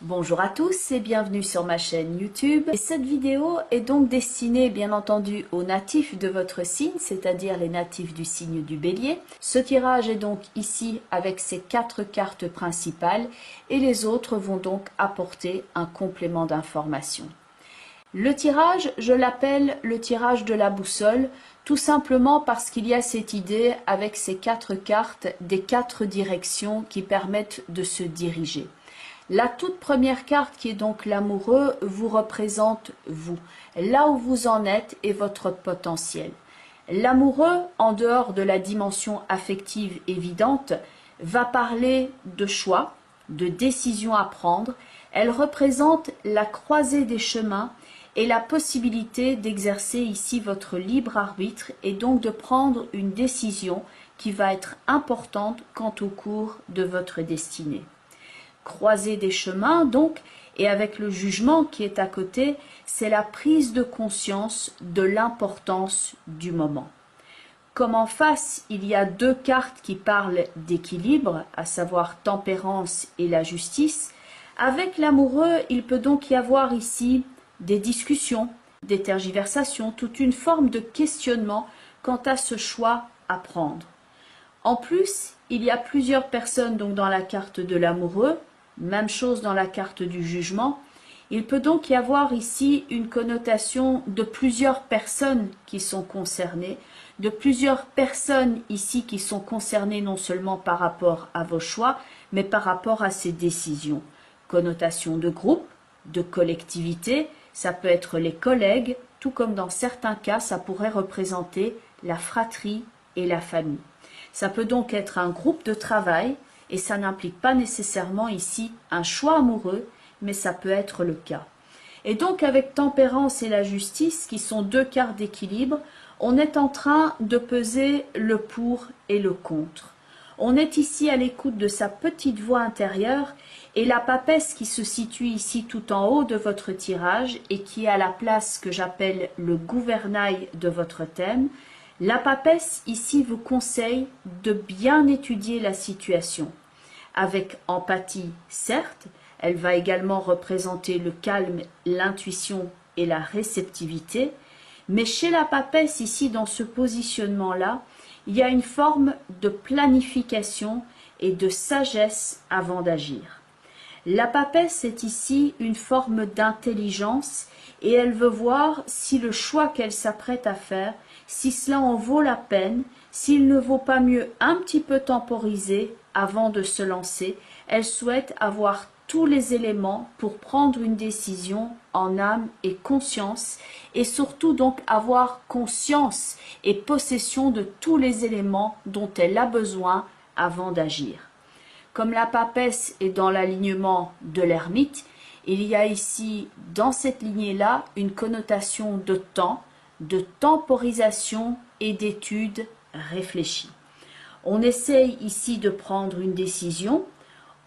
Bonjour à tous et bienvenue sur ma chaîne YouTube. Et cette vidéo est donc destinée bien entendu aux natifs de votre signe, c'est-à-dire les natifs du signe du Bélier. Ce tirage est donc ici avec ces 4 cartes principales et les autres vont donc apporter un complément d'information. Le tirage, je l'appelle le tirage de la boussole, tout simplement parce qu'il y a cette idée avec ces 4 cartes des 4 directions qui permettent de se diriger. La toute première carte, qui est donc l'amoureux, vous représente vous, là où vous en êtes et votre potentiel. L'amoureux, en dehors de la dimension affective évidente, va parler de choix, de décisions à prendre. Elle représente la croisée des chemins et la possibilité d'exercer ici votre libre arbitre et donc de prendre une décision qui va être importante quant au cours de votre destinée. Croiser des chemins donc, et avec le jugement qui est à côté, c'est la prise de conscience de l'importance du moment. Comme en face, il y a 2 cartes qui parlent d'équilibre, à savoir tempérance et la justice, avec l'amoureux, il peut donc y avoir ici des discussions, des tergiversations, toute une forme de questionnement quant à ce choix à prendre. En plus, il y a plusieurs personnes donc dans la carte de l'amoureux, même chose dans la carte du jugement. Il peut donc y avoir ici une connotation de plusieurs personnes qui sont concernées, de plusieurs personnes ici qui sont concernées non seulement par rapport à vos choix, mais par rapport à ces décisions. Connotation de groupe, de collectivité, ça peut être les collègues, tout comme dans certains cas, ça pourrait représenter la fratrie et la famille. Ça peut donc être un groupe de travail, et ça n'implique pas nécessairement ici un choix amoureux, mais ça peut être le cas. Et donc avec tempérance et la justice, qui sont 2 cartes d'équilibre, on est en train de peser le pour et le contre. On est ici à l'écoute de sa petite voix intérieure, et la papesse qui se situe ici tout en haut de votre tirage, et qui est à la place que j'appelle le gouvernail de votre thème, la papesse ici vous conseille de bien étudier la situation. Avec empathie, certes, elle va également représenter le calme, l'intuition et la réceptivité, mais chez la papesse, ici, dans ce positionnement-là, il y a une forme de planification et de sagesse avant d'agir. La papesse est ici une forme d'intelligence et elle veut voir si le choix qu'elle s'apprête à faire, si cela en vaut la peine, s'il ne vaut pas mieux un petit peu temporiser avant de se lancer. Elle souhaite avoir tous les éléments pour prendre une décision en âme et conscience, et surtout donc avoir conscience et possession de tous les éléments dont elle a besoin avant d'agir. Comme la papesse est dans l'alignement de l'ermite, il y a ici, dans cette lignée-là, une connotation de temps, de temporisation et d'étude réfléchie. On essaye ici de prendre une décision,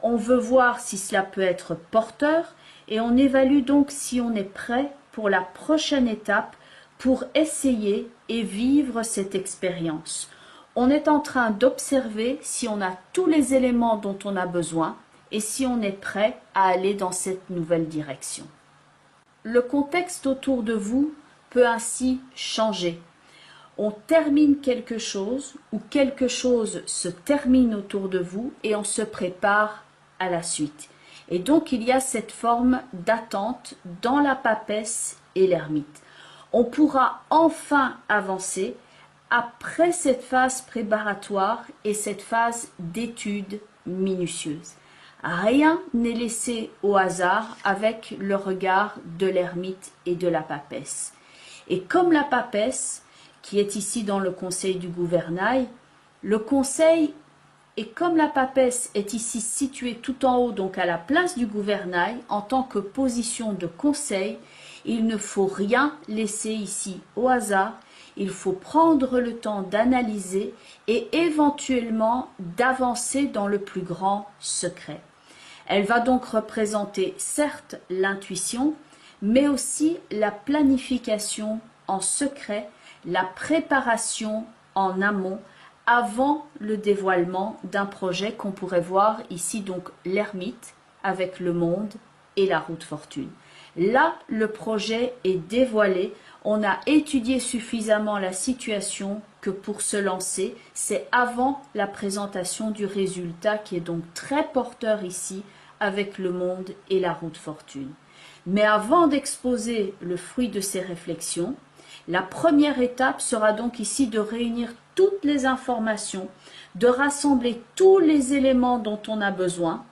on veut voir si cela peut être porteur et on évalue donc si on est prêt pour la prochaine étape pour essayer et vivre cette expérience. On est en train d'observer si on a tous les éléments dont on a besoin et si on est prêt à aller dans cette nouvelle direction. Le contexte autour de vous peut ainsi changer. On termine quelque chose ou quelque chose se termine autour de vous et on se prépare à la suite. Et donc il y a cette forme d'attente dans la papesse et l'ermite. On pourra enfin avancer après cette phase préparatoire et cette phase d'étude minutieuse. Rien n'est laissé au hasard avec le regard de l'ermite et de la papesse. Et comme la papesse, qui est ici dans le conseil du gouvernail, le conseil, et comme la papesse est ici située tout en haut, donc à la place du gouvernail, en tant que position de conseil, il ne faut rien laisser ici au hasard, il faut prendre le temps d'analyser et éventuellement d'avancer dans le plus grand secret. Elle va donc représenter certes l'intuition, mais aussi la planification en secret, la préparation en amont avant le dévoilement d'un projet qu'on pourrait voir ici donc l'ermite avec le monde et la roue de fortune. Là, le projet est dévoilé. On a étudié suffisamment la situation que pour se lancer, c'est avant la présentation du résultat qui est donc très porteur ici avec le monde et la roue de fortune. Mais avant d'exposer le fruit de ces réflexions, la première étape sera donc ici de réunir toutes les informations, de rassembler tous les éléments dont on a besoin.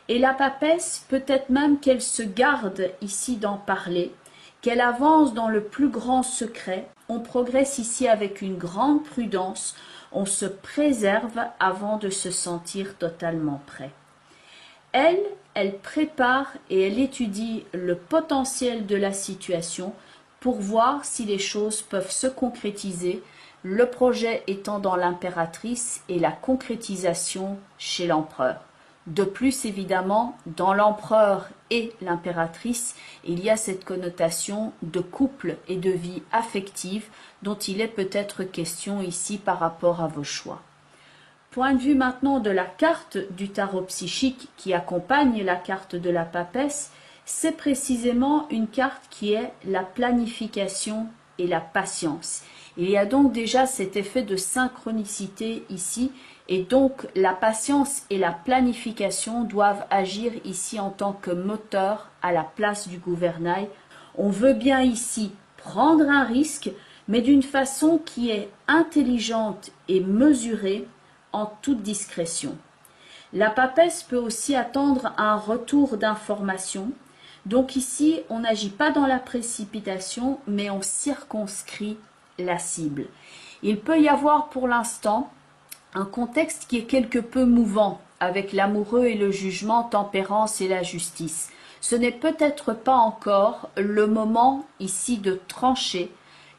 Et la papesse, peut-être même qu'elle se garde ici d'en parler, qu'elle avance dans le plus grand secret. On progresse ici avec une grande prudence, on se préserve avant de se sentir totalement prêt. Elle prépare et elle étudie le potentiel de la situation pour voir si les choses peuvent se concrétiser, le projet étant dans l'impératrice et la concrétisation chez l'empereur. De plus, évidemment, dans l'empereur et l'impératrice, il y a cette connotation de couple et de vie affective dont il est peut-être question ici par rapport à vos choix. Point de vue maintenant de la carte du tarot psychique qui accompagne la carte de la papesse, c'est précisément une carte qui est la planification et la patience. Il y a donc déjà cet effet de synchronicité ici, et donc la patience et la planification doivent agir ici en tant que moteur à la place du gouvernail. On veut bien ici prendre un risque, mais d'une façon qui est intelligente et mesurée, en toute discrétion. La papesse peut aussi attendre un retour d'information. Donc ici, on n'agit pas dans la précipitation, mais on circonscrit la cible. Il peut y avoir pour l'instant un contexte qui est quelque peu mouvant, avec l'amoureux et le jugement, tempérance et la justice. Ce n'est peut-être pas encore le moment ici de trancher,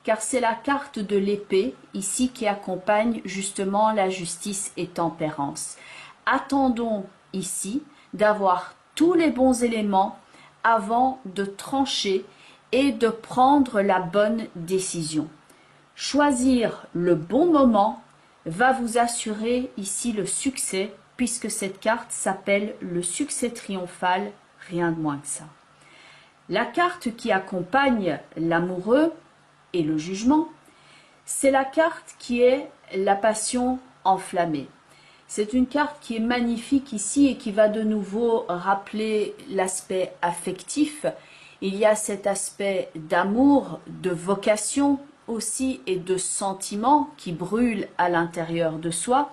car c'est la carte de l'épée ici qui accompagne justement la justice et tempérance. Attendons ici d'avoir tous les bons éléments avant de trancher et de prendre la bonne décision. Choisir le bon moment va vous assurer ici le succès, puisque cette carte s'appelle le succès triomphal, rien de moins que ça. La carte qui accompagne l'amoureux et le jugement, c'est la carte qui est la passion enflammée. C'est une carte qui est magnifique ici et qui va de nouveau rappeler l'aspect affectif. Il y a cet aspect d'amour, de vocation aussi et de sentiment qui brûle à l'intérieur de soi.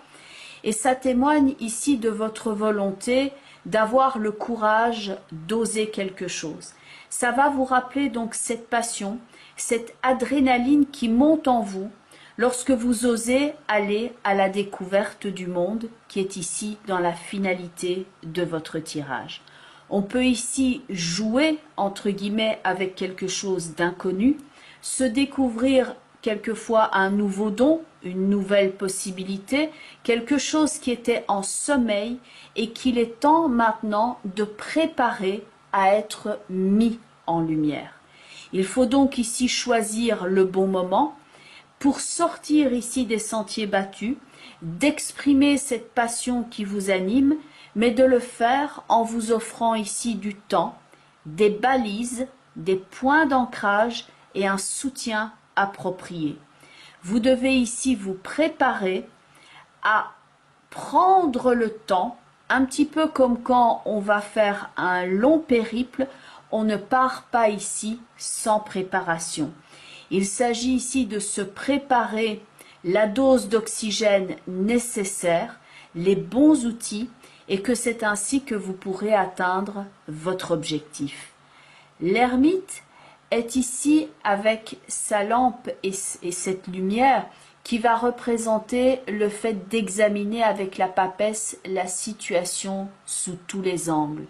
Et ça témoigne ici de votre volonté d'avoir le courage d'oser quelque chose. Ça va vous rappeler donc cette passion, cette adrénaline qui monte en vous lorsque vous osez aller à la découverte du monde qui est ici dans la finalité de votre tirage. On peut ici jouer entre guillemets avec quelque chose d'inconnu, se découvrir quelquefois un nouveau don, une nouvelle possibilité, quelque chose qui était en sommeil et qu'il est temps maintenant de préparer à être mis en lumière. Il faut donc ici choisir le bon moment pour sortir ici des sentiers battus, d'exprimer cette passion qui vous anime, mais de le faire en vous offrant ici du temps, des balises, des points d'ancrage et un soutien approprié. Vous devez ici vous préparer à prendre le temps, un petit peu comme quand on va faire un long périple, on ne part pas ici sans préparation. Il s'agit ici de se préparer la dose d'oxygène nécessaire, les bons outils, et que c'est ainsi que vous pourrez atteindre votre objectif. L'ermite est ici avec sa lampe et cette lumière qui va représenter le fait d'examiner avec la papesse la situation sous tous les angles.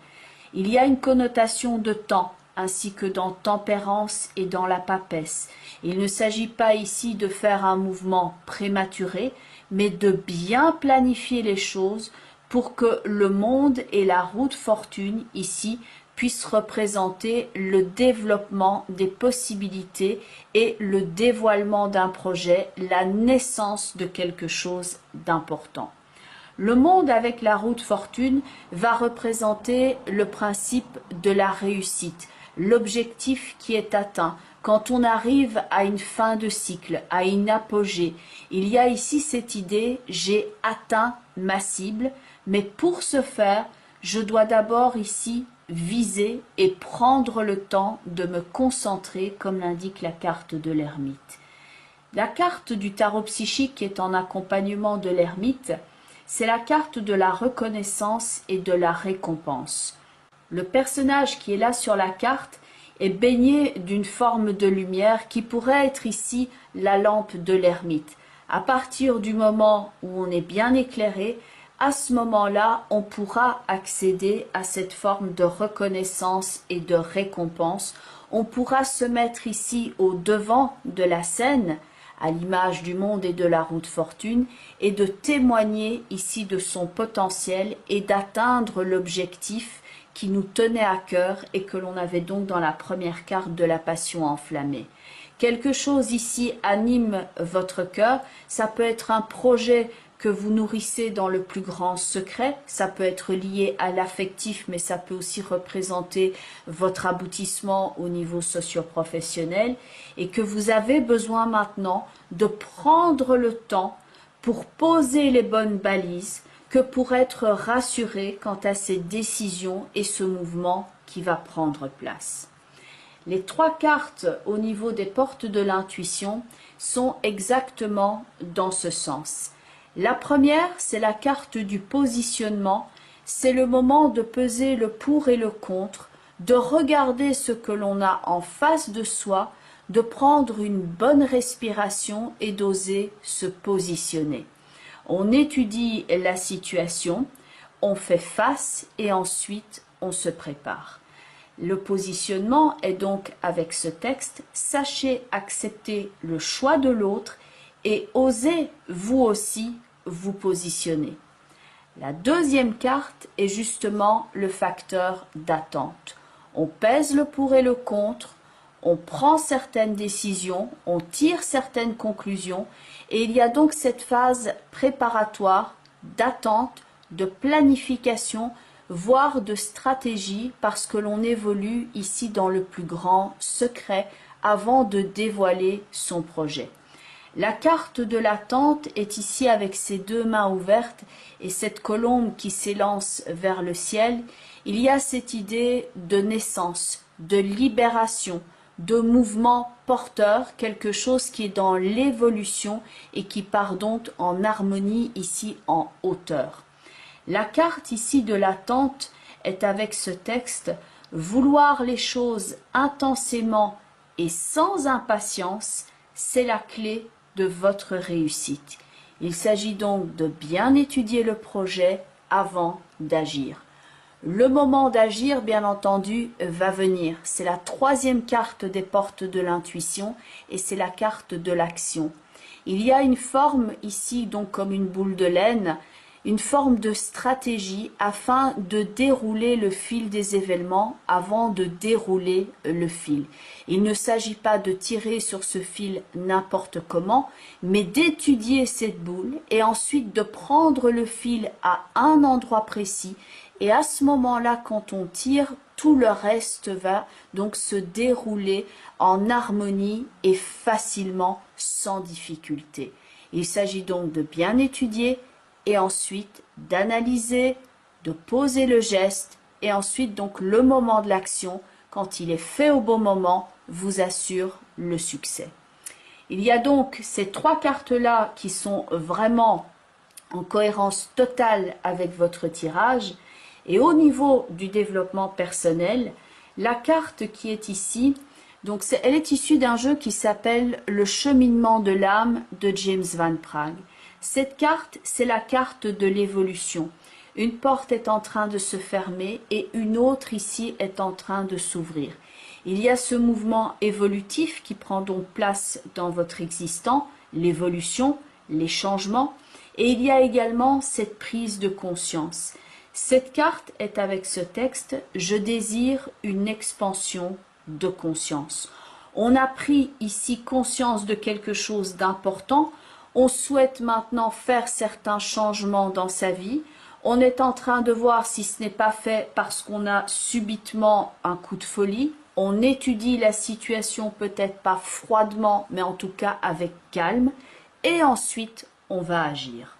Il y a une connotation de temps, ainsi que dans tempérance et dans la papesse. Il ne s'agit pas ici de faire un mouvement prématuré, mais de bien planifier les choses pour que le monde et la roue de fortune ici puissent représenter le développement des possibilités et le dévoilement d'un projet, la naissance de quelque chose d'important. Le monde avec la roue de fortune va représenter le principe de la réussite, l'objectif qui est atteint. Quand on arrive à une fin de cycle, à une apogée, il y a ici cette idée, j'ai atteint ma cible, mais pour ce faire, je dois d'abord ici viser et prendre le temps de me concentrer, comme l'indique la carte de l'ermite. La carte du tarot psychique qui est en accompagnement de l'ermite, c'est la carte de la reconnaissance et de la récompense. Le personnage qui est là sur la carte est baigné d'une forme de lumière qui pourrait être ici la lampe de l'ermite. À partir du moment où on est bien éclairé, à ce moment-là, on pourra accéder à cette forme de reconnaissance et de récompense. On pourra se mettre ici au devant de la scène, à l'image du monde et de la roue de fortune, et de témoigner ici de son potentiel et d'atteindre l'objectif qui nous tenait à cœur et que l'on avait donc dans la première carte de la passion enflammée. Quelque chose ici anime votre cœur, ça peut être un projet que vous nourrissez dans le plus grand secret, ça peut être lié à l'affectif, mais ça peut aussi représenter votre aboutissement au niveau socio-professionnel, et que vous avez besoin maintenant de prendre le temps pour poser les bonnes balises, que pour être rassuré quant à ces décisions et ce mouvement qui va prendre place. Les trois cartes au niveau des portes de l'intuition sont exactement dans ce sens. La première, c'est la carte du positionnement, c'est le moment de peser le pour et le contre, de regarder ce que l'on a en face de soi, de prendre une bonne respiration et d'oser se positionner. On étudie la situation, on fait face et ensuite on se prépare. Le positionnement est donc avec ce texte, sachez accepter le choix de l'autre et osez vous aussi vous positionner. La deuxième carte est justement le facteur d'attente. On pèse le pour et le contre, on prend certaines décisions, on tire certaines conclusions et il y a donc cette phase préparatoire, d'attente, de planification, voire de stratégie parce que l'on évolue ici dans le plus grand secret avant de dévoiler son projet. La carte de l'attente est ici avec ses deux mains ouvertes et cette colombe qui s'élance vers le ciel. Il y a cette idée de naissance, de libération, de mouvement porteur, quelque chose qui est dans l'évolution et qui part donc en harmonie ici en hauteur. La carte ici de l'attente est avec ce texte « Vouloir les choses intensément et sans impatience, c'est la clé de votre réussite. » Il s'agit donc de bien étudier le projet avant d'agir. Le moment d'agir, bien entendu, va venir. C'est la troisième carte des portes de l'intuition et c'est la carte de l'action. Il y a une forme ici, donc comme une boule de laine, une forme de stratégie afin de dérouler le fil des événements avant de dérouler le fil. Il ne s'agit pas de tirer sur ce fil n'importe comment, mais d'étudier cette boule et ensuite de prendre le fil à un endroit précis. Et à ce moment-là, quand on tire, tout le reste va donc se dérouler en harmonie et facilement, sans difficulté. Il s'agit donc de bien étudier et ensuite d'analyser, de poser le geste et ensuite donc le moment de l'action, quand il est fait au bon moment, vous assure le succès. Il y a donc ces trois cartes-là qui sont vraiment en cohérence totale avec votre tirage. Et au niveau du développement personnel, la carte qui est ici, donc elle est issue d'un jeu qui s'appelle Le cheminement de l'âme de James Van Praagh. Cette carte, c'est la carte de l'évolution. Une porte est en train de se fermer et une autre ici est en train de s'ouvrir. Il y a ce mouvement évolutif qui prend donc place dans votre existant, l'évolution, les changements, et il y a également cette prise de conscience. Cette carte est avec ce texte « Je désire une expansion de conscience ». On a pris ici conscience de quelque chose d'important, On souhaite maintenant faire certains changements dans sa vie. On est en train de voir si ce n'est pas fait parce qu'on a subitement un coup de folie. On étudie la situation peut-être pas froidement, mais en tout cas avec calme. Et ensuite, on va agir.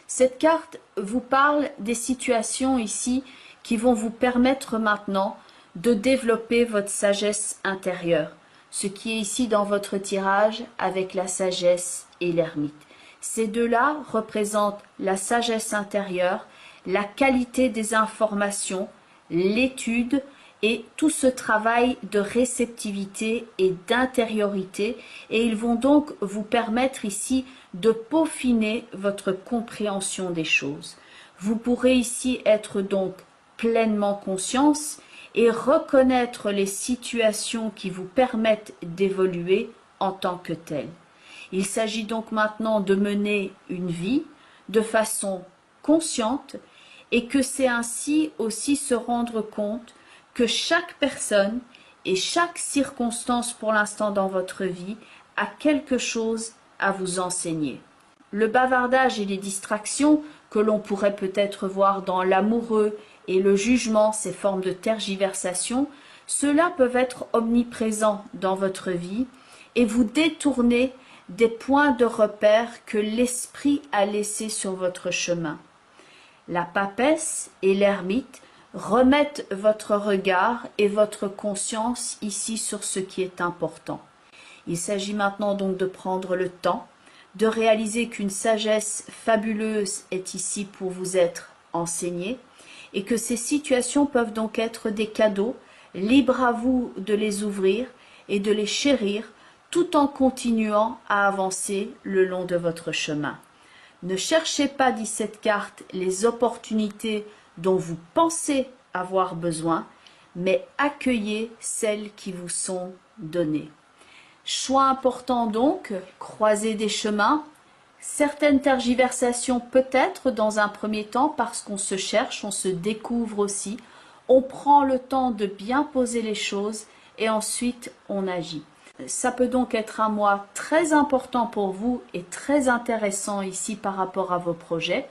Cette carte vous parle des situations ici qui vont vous permettre maintenant de développer votre sagesse intérieure. Ce qui est ici dans votre tirage avec la sagesse et l'ermite. Ces deux-là représentent la sagesse intérieure, la qualité des informations, l'étude et tout ce travail de réceptivité et d'intériorité. Et ils vont donc vous permettre ici de peaufiner votre compréhension des choses. Vous pourrez ici être donc pleinement conscience et reconnaître les situations qui vous permettent d'évoluer en tant que telles. Il s'agit donc maintenant de mener une vie de façon consciente et que c'est ainsi aussi se rendre compte que chaque personne et chaque circonstance pour l'instant dans votre vie a quelque chose à vous enseigner. Le bavardage et les distractions que l'on pourrait peut-être voir dans l'amoureux et le jugement, ces formes de tergiversation, ceux-là peuvent être omniprésents dans votre vie et vous détourner des points de repère que l'esprit a laissés sur votre chemin. La papesse et l'ermite remettent votre regard et votre conscience ici sur ce qui est important. Il s'agit maintenant donc de prendre le temps, de réaliser qu'une sagesse fabuleuse est ici pour vous être enseignée et que ces situations peuvent donc être des cadeaux, libre à vous de les ouvrir et de les chérir tout en continuant à avancer le long de votre chemin. Ne cherchez pas, dit cette carte, les opportunités dont vous pensez avoir besoin, mais accueillez celles qui vous sont données. Choix important donc, croiser des chemins, certaines tergiversations peut-être dans un premier temps parce qu'on se cherche, on se découvre aussi, on prend le temps de bien poser les choses et ensuite on agit. Ça peut donc être un mois très important pour vous et très intéressant ici par rapport à vos projets.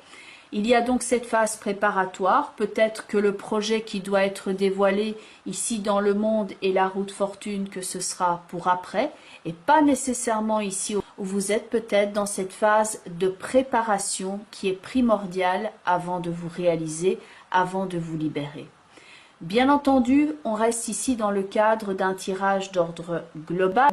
Il y a donc cette phase préparatoire, peut-être que le projet qui doit être dévoilé ici dans le monde et la route fortune, que ce sera pour après, et pas nécessairement ici où vous êtes peut-être dans cette phase de préparation qui est primordiale avant de vous réaliser, avant de vous libérer. Bien entendu, on reste ici dans le cadre d'un tirage d'ordre global.